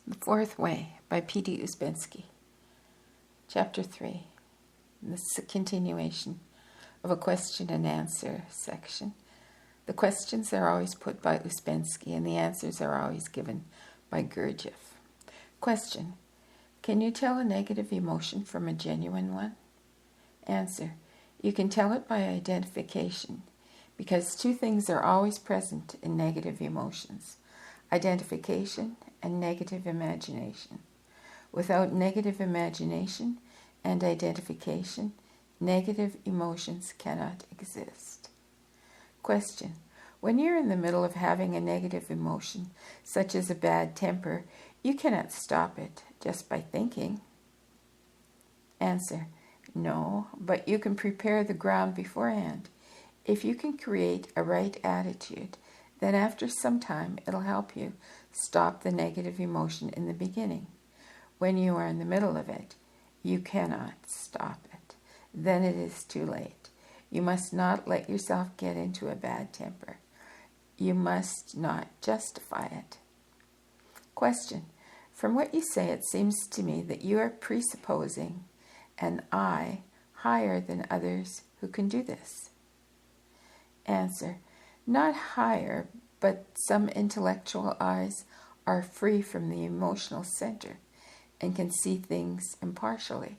The Fourth Way by P.D. Ouspensky. Chapter 3. This is a continuation of a question and answer section. The questions are always put by Ouspensky and the answers are always given by Gurdjieff. Question. Can you tell a negative emotion from a genuine one? Answer. You can tell it by identification, because two things are always present in negative emotions: identification and negative imagination. Without negative imagination and identification, negative emotions cannot exist. Question. When you're in the middle of having a negative emotion, such as a bad temper, you cannot stop it just by thinking. Answer. No, but you can prepare the ground beforehand. If you can create a right attitude, then after some time it'll help you stop the negative emotion in the beginning. When you are in the middle of it, you cannot stop it. Then it is too late. You must not let yourself get into a bad temper. You must not justify it. Question. From what you say, it seems to me that you are presupposing an I higher than others who can do this. Answer. Not higher, but some intellectual eyes are free from the emotional center and can see things impartially.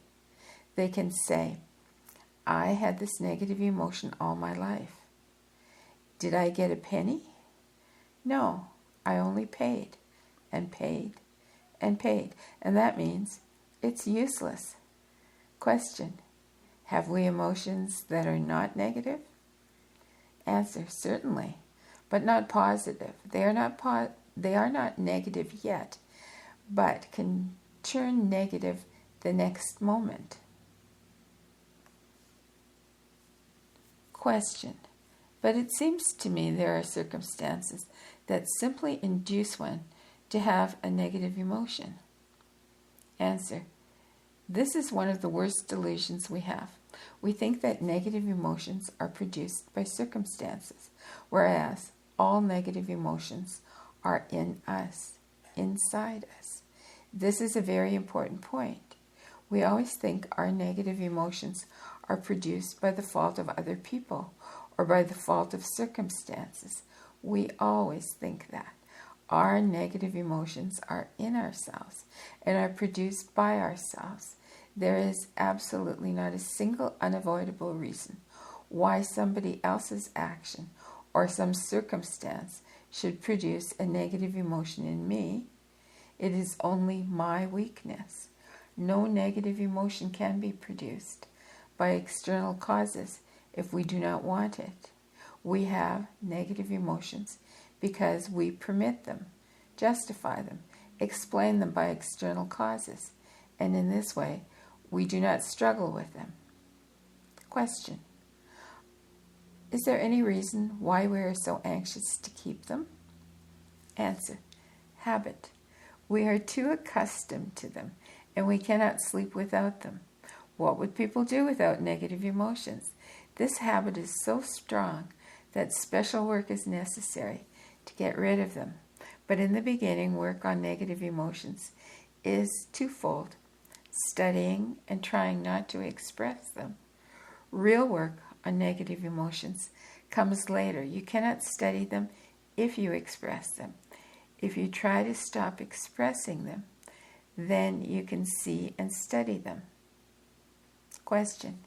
They can say, I had this negative emotion all my life. Did I get a penny? No, I only paid and paid and paid, and that means it's useless. Question. Have we emotions that are not negative? Answer. Certainly, but not positive. They are not negative yet, but can turn negative the next moment. Question. But it seems to me there are circumstances that simply induce one to have a negative emotion. Answer. This is one of the worst delusions we have. We think that negative emotions are produced by circumstances, whereas all negative emotions are in us, inside us. This is a very important point. We always think our negative emotions are produced by the fault of other people or by the fault of circumstances. We always think that. Our negative emotions are in ourselves and are produced by ourselves. There is absolutely not a single unavoidable reason why somebody else's action or some circumstance should produce a negative emotion in me. It is only my weakness. No negative emotion can be produced by external causes if we do not want it. We have negative emotions because we permit them, justify them, explain them by external causes, and in this way, we do not struggle with them. Question. Is there any reason why we are so anxious to keep them? Answer. Habit. We are too accustomed to them, and we cannot sleep without them. What would people do without negative emotions? This habit is so strong that special work is necessary to get rid of them. But in the beginning, work on negative emotions is twofold: studying and trying not to express them. Real work on negative emotions comes later. You cannot study them if you express them. If you try to stop expressing them, then you can see and study them. Question.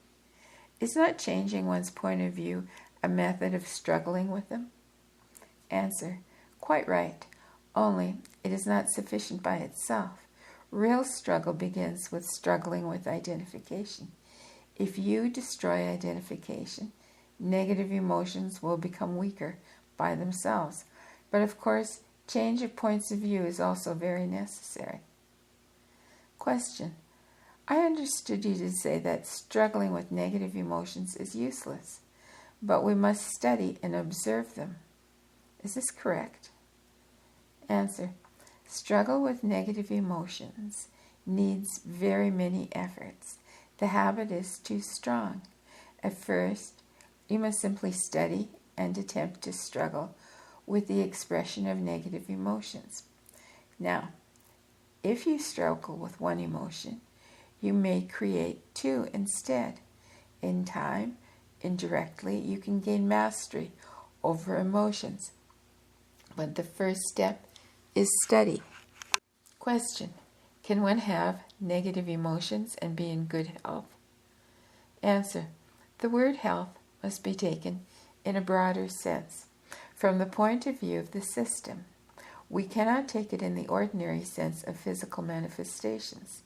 Is not changing one's point of view a method of struggling with them? Answer. Quite right. Only it is not sufficient by itself. Real struggle begins with struggling with identification. If you destroy identification, negative emotions will become weaker by themselves. But of course, change of points of view is also very necessary. Question. I understood you to say that struggling with negative emotions is useless, but we must study and observe them. Is this correct? Answer. Struggle with negative emotions needs very many efforts. The habit is too strong. At first, you must simply study and attempt to struggle with the expression of negative emotions. Now, If you struggle with one emotion, you may create two instead. In time, indirectly, you can gain mastery over emotions. But the first step is study. Question: can one have negative emotions and be in good health? Answer: the word health must be taken in a broader sense, from the point of view of the system. We cannot take it in the ordinary sense of physical manifestations,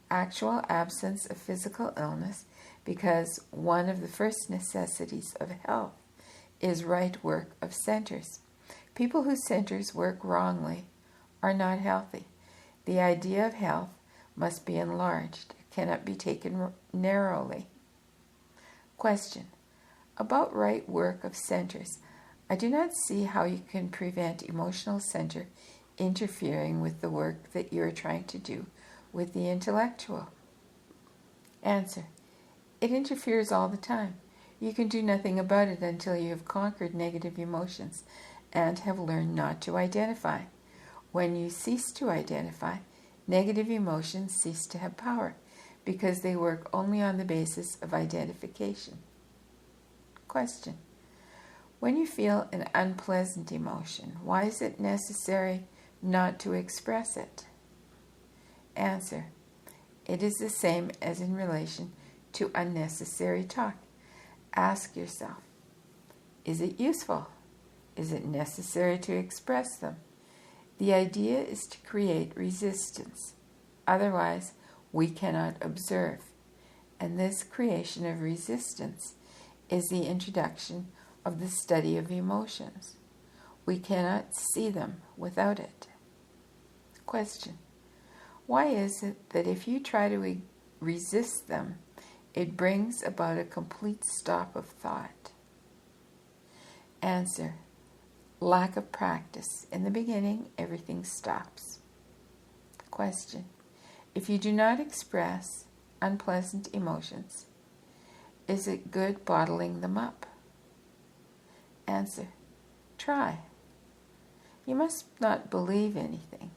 actual absence of physical illness, because one of the first necessities of health is right work of centers. People whose centers work wrongly are not healthy. The idea of health must be enlarged. It cannot be taken narrowly. Question: about right work of centers, I do not see how you can prevent emotional center interfering with the work that you are trying to do with the intellectual. Answer: it interferes all the time. You can do nothing about it until you have conquered negative emotions and have learned not to identify. When you cease to identify, negative emotions cease to have power, because they work only on the basis of identification. Question: when you feel an unpleasant emotion, why is it necessary not to express it? Answer: it is the same as in relation to unnecessary talk. Ask yourself, is it useful? Is it necessary to express them? The idea is to create resistance. Otherwise, we cannot observe. And this creation of resistance is the introduction of the study of emotions. We cannot see them without it. Question: why is it that if you try to resist them, it brings about a complete stop of thought? Answer: lack of practice. In the beginning, everything stops. Question: if you do not express unpleasant emotions, is it good bottling them up? Answer: try. You must not believe anything.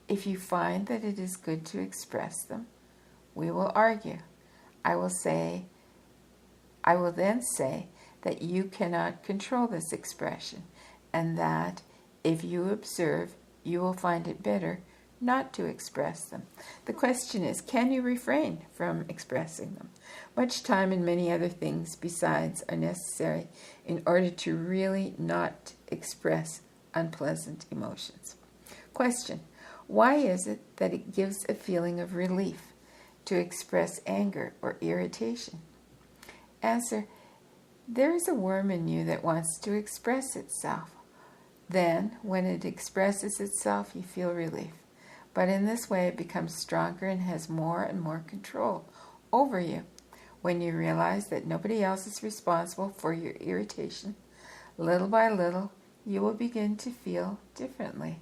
If you find that it is good to express them, we will argue. I will then say that you cannot control this expression, and that if you observe, you will find it better not to express them. The question is, can you refrain from expressing them? Much time and many other things besides are necessary in order to really not express unpleasant emotions. Question: why is it that it gives a feeling of relief to express anger or irritation? Answer: there is a worm in you that wants to express itself. Then, when it expresses itself, you feel relief. But in this way, it becomes stronger and has more and more control over you. When you realize that nobody else is responsible for your irritation, little by little, you will begin to feel differently.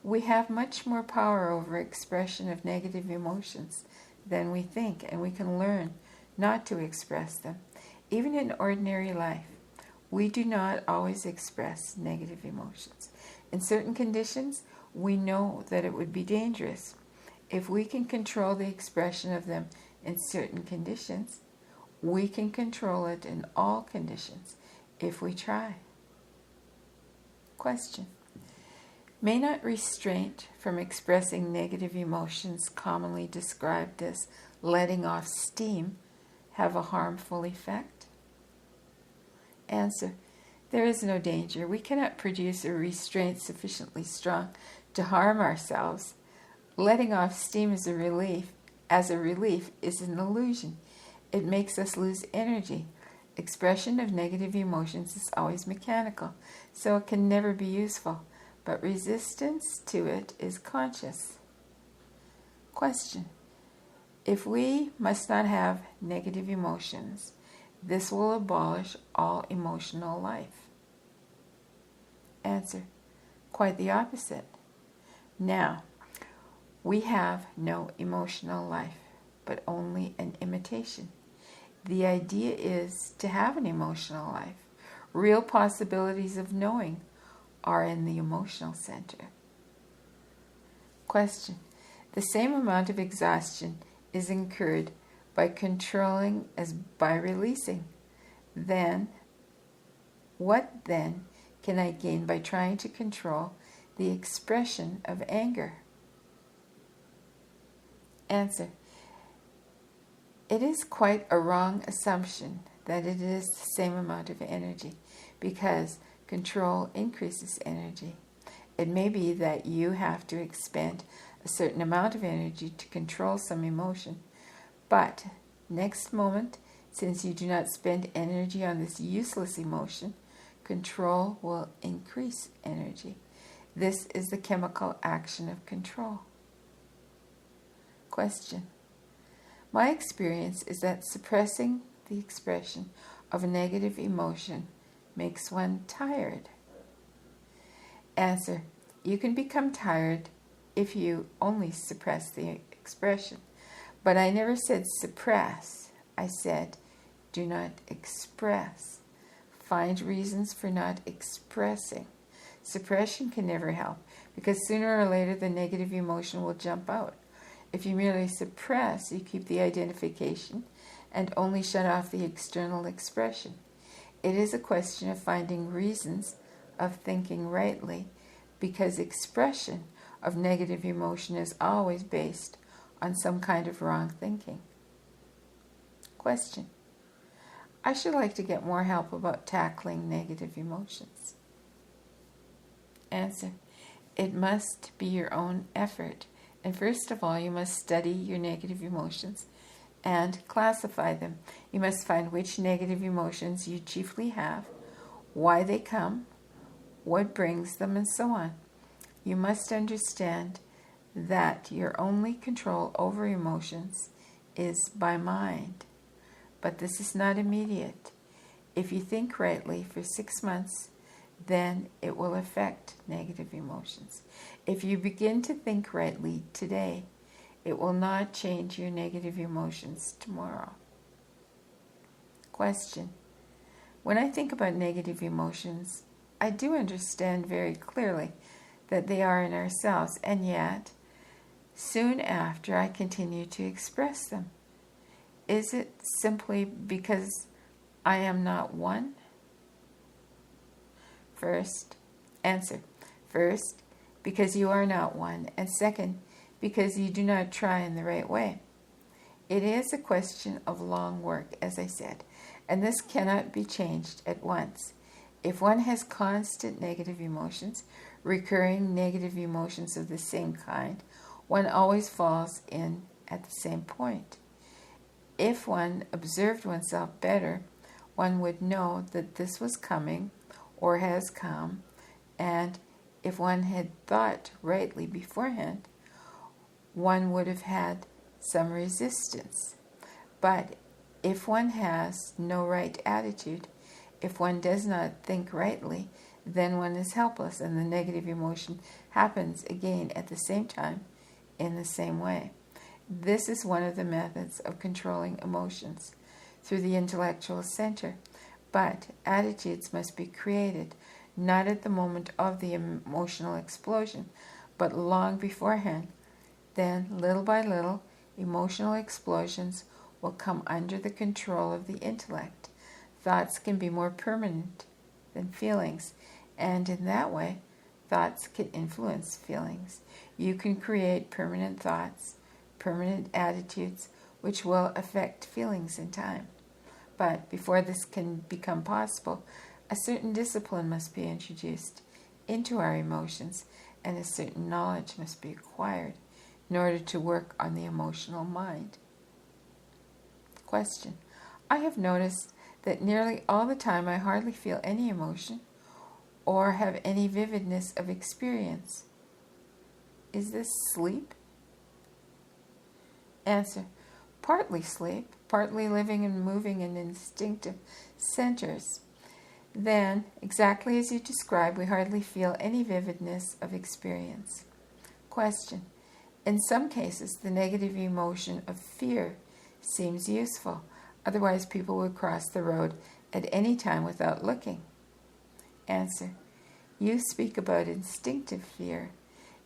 We have much more power over expression of negative emotions than we think, and we can learn not to express them. Even in ordinary life, we do not always express negative emotions. In certain conditions, we know that it would be dangerous. If we can control the expression of them in certain conditions, we can control it in all conditions if we try. Question: may not restraint from expressing negative emotions, commonly described as letting off steam, have a harmful effect? Answer: there is no danger. We cannot produce a restraint sufficiently strong to harm ourselves. Letting off steam as a relief is an illusion. It makes us lose energy. Expression of negative emotions is always mechanical, so it can never be useful, but resistance to it is conscious. Question: if we must not have negative emotions, this will abolish all emotional life. Answer: quite the opposite. Now, we have no emotional life, but only an imitation. The idea is to have an emotional life. Real possibilities of knowing are in the emotional center. Question: The same amount of exhaustion is incurred by controlling as by releasing. Then, what then can I gain by trying to control the expression of anger? Answer. It is quite a wrong assumption that it is the same amount of energy, because control increases energy. It may be that you have to expend a certain amount of energy to control some emotion, but next moment, since you do not spend energy on this useless emotion, control will increase energy. This is the chemical action of control. Question. My experience is that suppressing the expression of a negative emotion makes one tired. Answer. You can become tired if you only suppress the expression. But I never said suppress. I said do not express. Find reasons for not expressing. Suppression can never help, because sooner or later the negative emotion will jump out. If you merely suppress, you keep the identification and only shut off the external expression. It is a question of finding reasons of thinking rightly, because expression of negative emotion is always based on some kind of wrong thinking. Question. I should like to get more help about tackling negative emotions. Answer. It must be your own effort. And first of all, you must study your negative emotions and classify them. You must find which negative emotions you chiefly have, why they come, what brings them, and so on. You must understand that your only control over emotions is by mind. But this is not immediate. If you think rightly for 6 months, then it will affect negative emotions. If you begin to think rightly today, it will not change your negative emotions tomorrow. Question. When I think about negative emotions, I do understand very clearly that they are in ourselves, and yet, soon after, I continue to express them. Is it simply because I am not one? First, because you are not one, and second, because you do not try in the right way. It is a question of long work, as I said, and this cannot be changed at once. If one has constant negative emotions, recurring negative emotions of the same kind, one always falls in at the same point. If one observed oneself better, one would know that this was coming or has come, and if one had thought rightly beforehand, one would have had some resistance. But if one has no right attitude, if one does not think rightly, then one is helpless, and the negative emotion happens again at the same time in the same way. This is one of the methods of controlling emotions through the intellectual center. But attitudes must be created, not at the moment of the emotional explosion, but long beforehand. Then, little by little, emotional explosions will come under the control of the intellect. Thoughts can be more permanent than feelings, and in that way, thoughts can influence feelings. You can create permanent thoughts, permanent attitudes, which will affect feelings in time. But before this can become possible, a certain discipline must be introduced into our emotions, and a certain knowledge must be acquired in order to work on the emotional mind. Question. I have noticed that nearly all the time I hardly feel any emotion or have any vividness of experience. Is this sleep? Answer. Partly sleep, partly living and moving in instinctive centers. Then, exactly as you describe, we hardly feel any vividness of experience. Question. In some cases, the negative emotion of fear seems useful. Otherwise, people would cross the road at any time without looking. Answer. You speak about instinctive fear.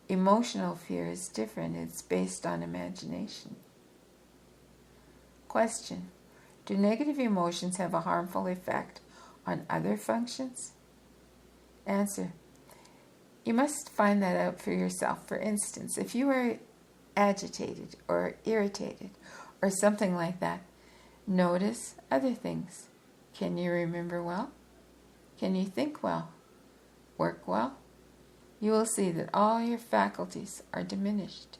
Emotional fear is different. It's based on imagination. Question: do negative emotions have a harmful effect on other functions? Answer: you must find that out for yourself. For instance, if you are agitated or irritated or something like that, notice other things. Can you remember well? Can you think well? Work well? You will see that all your faculties are diminished.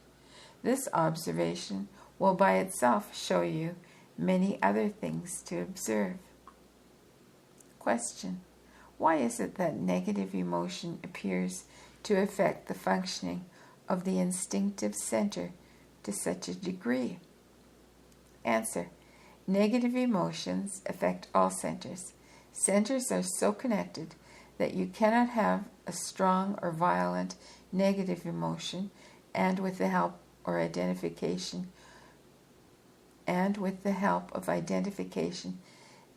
This observation will by itself show you many other things to observe. Question: why is it that negative emotion appears to affect the functioning of the instinctive center to such a degree? Answer: negative emotions affect all centers. Centers are so connected that you cannot have a strong or violent negative emotion, and with the help of identification,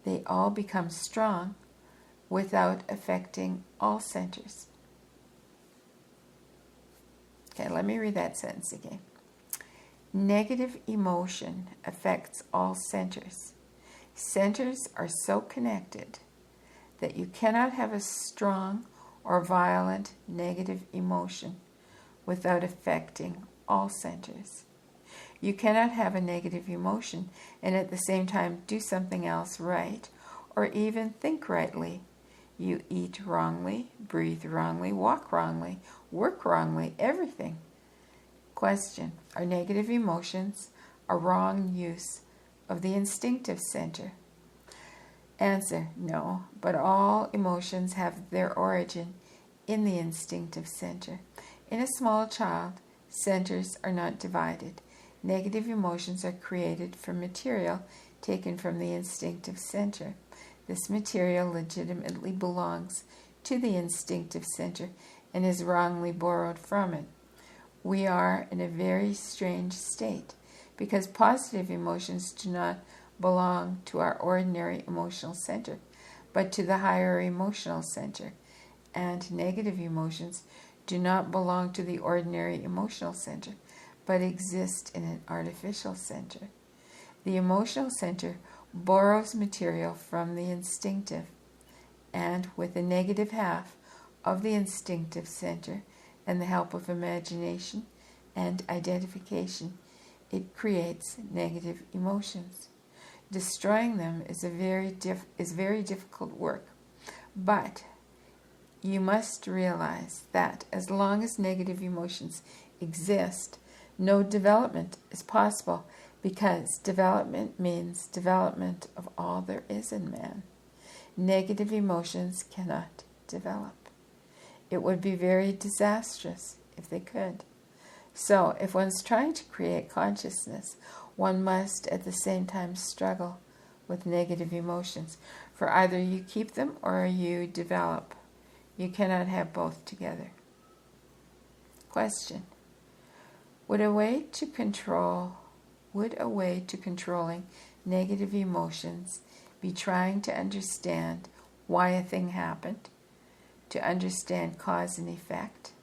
they all become strong without affecting all centers. Okay, let me read that sentence again. Negative emotion affects all centers. Centers are so connected that you cannot have a strong or violent negative emotion without affecting all centers. You cannot have a negative emotion and at the same time do something else right or even think rightly. You eat wrongly, breathe wrongly, walk wrongly, work wrongly, everything. Question: are negative emotions a wrong use of the instinctive center? Answer: no, but all emotions have their origin in the instinctive center. In a small child, centers are not divided. Negative emotions are created from material taken from the instinctive center. This material legitimately belongs to the instinctive center and is wrongly borrowed from it. We are in a very strange state because positive emotions do not belong to our ordinary emotional center, but to the higher emotional center, and negative emotions do not belong to the ordinary emotional center, but exist in an artificial center. The emotional center borrows material from the instinctive, and with the negative half of the instinctive center and the help of imagination and identification, it creates negative emotions. Destroying them is very difficult work, but you must realize that as long as negative emotions exist, no development is possible, because development means development of all there is in man. Negative emotions cannot develop. It would be very disastrous if they could. So, if one's trying to create consciousness, one must at the same time struggle with negative emotions, for either you keep them or you develop. You cannot have both together. Question: Would a way to controlling negative emotions be trying to understand why a thing happened, to understand cause and effect?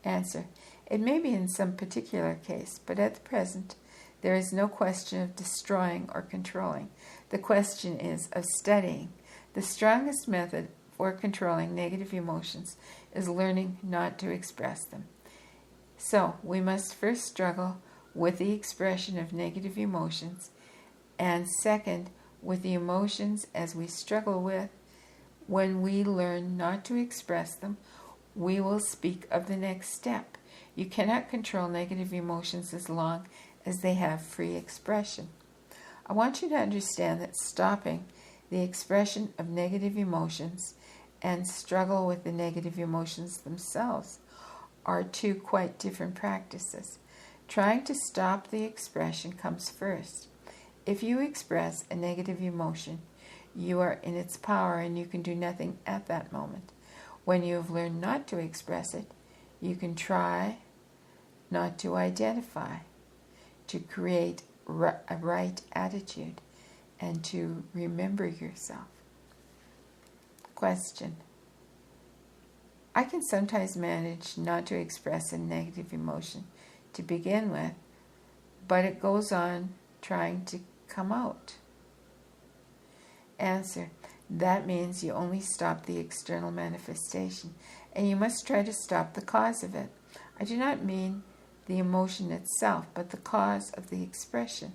Answer: it may be in some particular case, but at the present there is no question of destroying or controlling. The question is of studying. The strongest method for controlling negative emotions is learning not to express them. So, we must first struggle with the expression of negative emotions, and second, with the emotions as we struggle with. When we learn not to express them, we will speak of the next step. You cannot control negative emotions as long as they have free expression. I want you to understand that stopping the expression of negative emotions and struggle with the negative emotions themselves are two quite different practices. Trying to stop the expression comes first. If you express a negative emotion, you are in its power and you can do nothing at that moment. When you have learned not to express it, you can try not to identify, to create a right attitude, and to remember yourself. Question: I can sometimes manage not to express a negative emotion to begin with, but it goes on trying to come out. Answer: that means you only stop the external manifestation, and you must try to stop the cause of it. I do not mean the emotion itself, but the cause of the expression.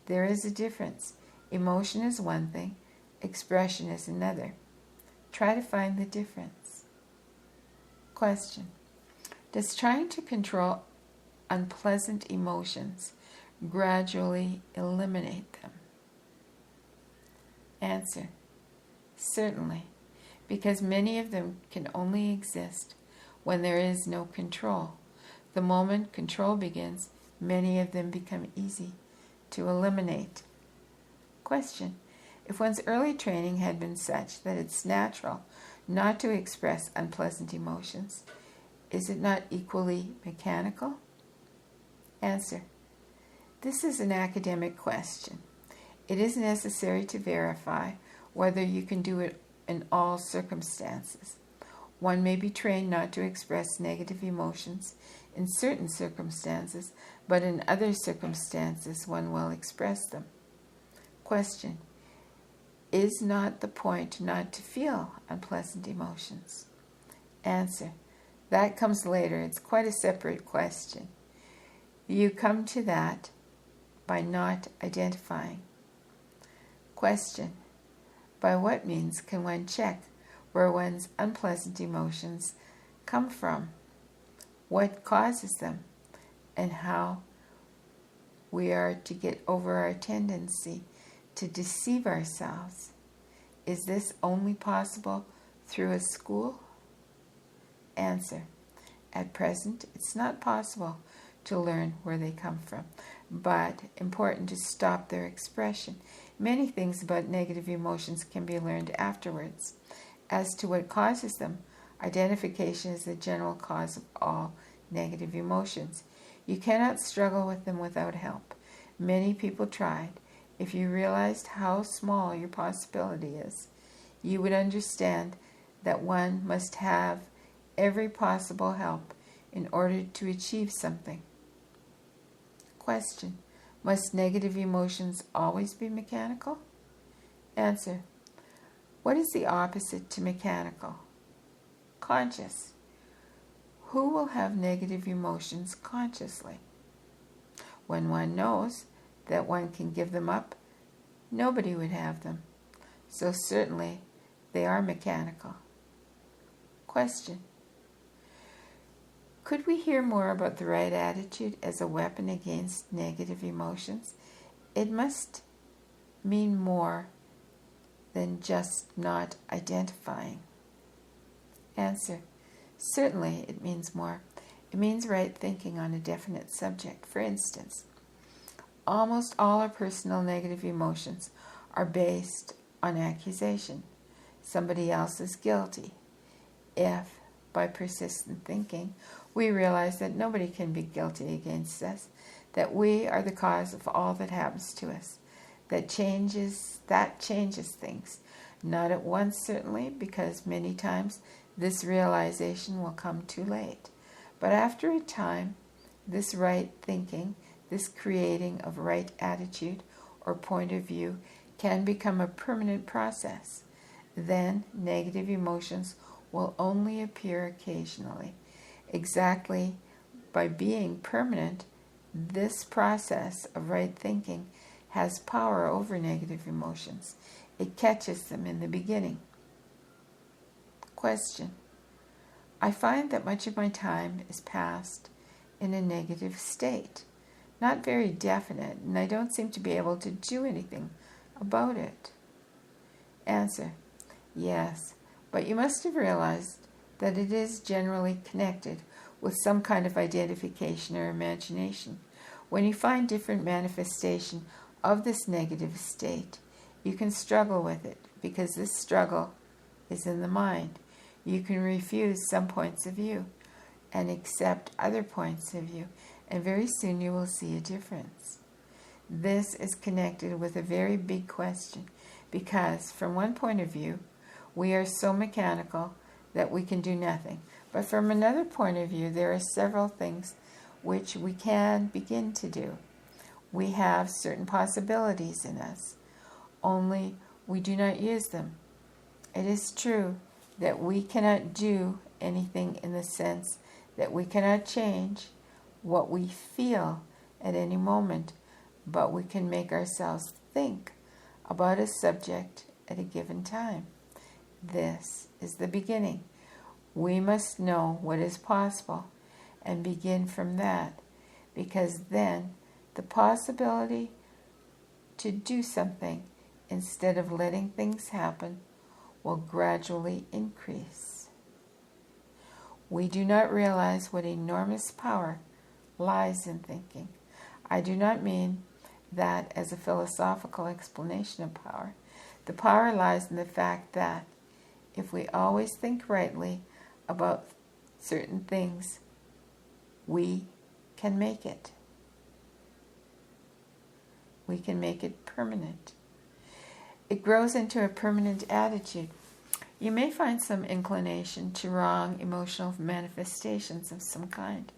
There is a difference. Emotion is one thing, expression is another. Try to find the difference. Question: does trying to control unpleasant emotions gradually eliminate them? Answer: certainly, because many of them can only exist when there is no control. The moment control begins, many of them become easy to eliminate. Question: if one's early training had been such that it's natural not to express unpleasant emotions, is it not equally mechanical? Answer: this is an academic question. It is necessary to verify whether you can do it in all circumstances. One may be trained not to express negative emotions in certain circumstances, but in other circumstances one will express them. Question: is not the point not to feel unpleasant emotions? Answer: that comes later. It's quite a separate question. You come to that by not identifying. Question: by what means can one check where one's unpleasant emotions come from, what causes them, and how we are to get over our tendency to deceive ourselves? Is this only possible through a school? Answer: at present, it's not possible to learn where they come from, but important to stop their expression. Many things about negative emotions can be learned afterwards. As to what causes them, identification is the general cause of all negative emotions. You cannot struggle with them without help. Many people tried. If you realized how small your possibility is, you would understand that one must have every possible help in order to achieve something. Question: must negative emotions always be mechanical? Answer: what is the opposite to mechanical? Conscious. Who will have negative emotions consciously? When one knows that one can give them up, nobody would have them. So certainly they are mechanical. Question: could we hear more about the right attitude as a weapon against negative emotions? It must mean more than just not identifying. Answer: certainly it means more. It means right thinking on a definite subject. For instance, almost all our personal negative emotions are based on accusation. Somebody else is guilty. If, by persistent thinking, we realize that nobody can be guilty against us, that we are the cause of all that happens to us, that changes things. Not at once, certainly, because many times this realization will come too late. But after a time, this right thinking, this creating of right attitude or point of view can become a permanent process. Then negative emotions will only appear occasionally. Exactly by being permanent, this process of right thinking has power over negative emotions. It catches them in the beginning. Question: I find that much of my time is passed in a negative state, not very definite, and I don't seem to be able to do anything about it. Answer: yes, but you must have realized that it is generally connected with some kind of identification or imagination. When you find different manifestation of this negative state, you can struggle with it, because this struggle is in the mind. You can refuse some points of view and accept other points of view, and very soon you will see a difference. This is connected with a very big question, because from one point of view, we are so mechanical that we can do nothing. But from another point of view, there are several things which we can begin to do. We have certain possibilities in us, only we do not use them. It is true that we cannot do anything in the sense that we cannot change what we feel at any moment, but we can make ourselves think about a subject at a given time. This is the beginning. We must know what is possible and begin from that, because then the possibility to do something instead of letting things happen will gradually increase. We do not realize what enormous power lies in thinking. I do not mean that as a philosophical explanation of power. The power lies in the fact that if we always think rightly about certain things, we can make it. We can make it permanent. It grows into a permanent attitude. You may find some inclination to wrong emotional manifestations of some kind.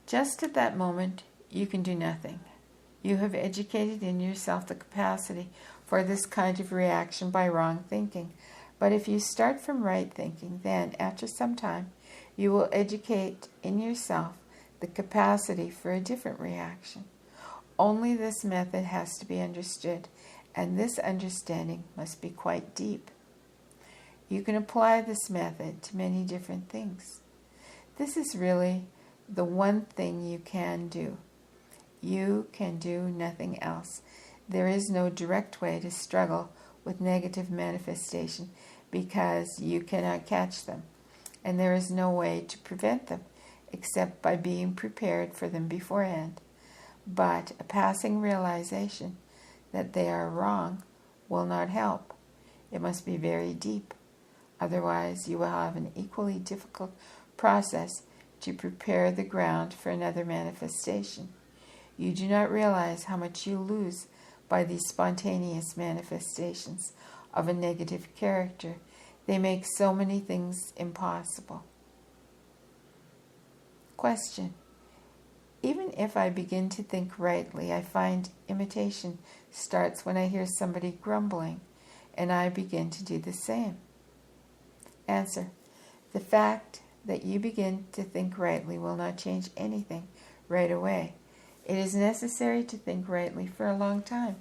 Just at that moment, you can do nothing. You have educated in yourself the capacity for this kind of reaction by wrong thinking. But if you start from right thinking, then, after some time, you will educate in yourself the capacity for a different reaction. Only this method has to be understood, and this understanding must be quite deep. You can apply this method to many different things. This is really the one thing you can do. You can do nothing else. There is no direct way to struggle with negative manifestation because you cannot catch them, and there is no way to prevent them except by being prepared for them beforehand. But a passing realization that they are wrong will not help. It must be very deep. Otherwise, you will have an equally difficult process to prepare the ground for another manifestation. You do not realize how much you lose by these spontaneous manifestations of a negative character. They make so many things impossible. Question. Even if I begin to think rightly, I find imitation starts when I hear somebody grumbling, and I begin to do the same. Answer. The fact that you begin to think rightly will not change anything right away. It is necessary to think rightly for a long time.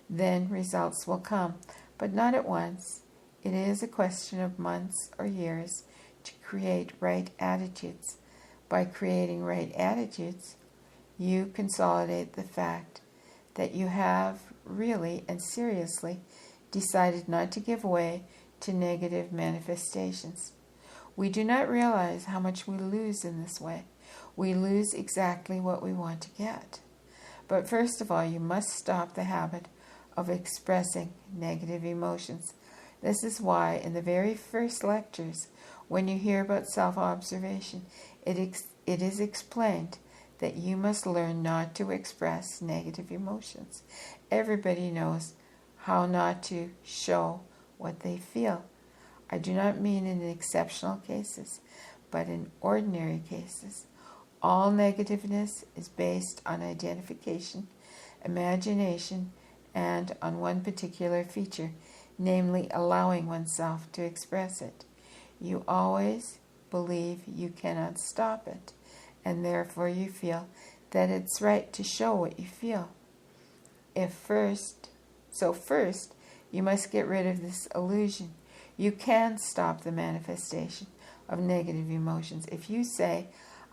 Then results will come, but not at once. It is a question of months or years to create right attitudes. By creating right attitudes, you consolidate the fact that you have really and seriously decided not to give way to negative manifestations. We do not realize how much we lose in this way. We lose exactly what we want to get. But first of all, you must stop the habit of expressing negative emotions. This is why in the very first lectures, when you hear about self-observation, it is explained that you must learn not to express negative emotions. Everybody knows how not to show what they feel. I do not mean in exceptional cases, but in ordinary cases. All negativeness is based on identification, imagination, and on one particular feature, namely allowing oneself to express it. You always believe you cannot stop it, and therefore you feel that it's right to show what you feel. First, you must get rid of this illusion. You can stop the manifestation of negative emotions. If you say,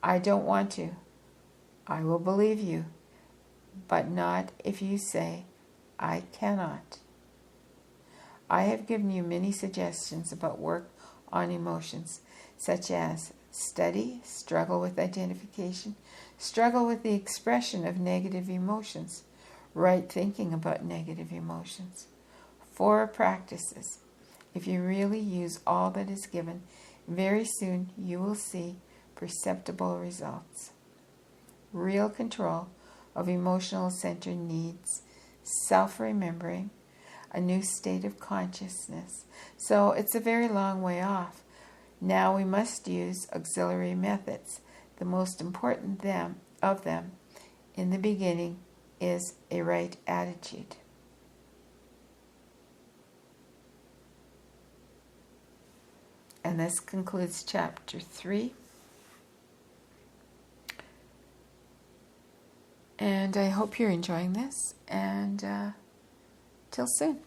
I don't want to, I will believe you, but not if you say, I cannot. I have given you many suggestions about work on emotions, such as study, struggle with identification, struggle with the expression of negative emotions, right thinking about negative emotions. 4 practices. If you really use all that is given, very soon you will see perceptible results. Real control of emotional center needs self-remembering, a new state of consciousness. So it's a very long way off. Now we must use auxiliary methods. The most important of them in the beginning is a right attitude. And this concludes chapter 3. And I hope you're enjoying this. And till soon.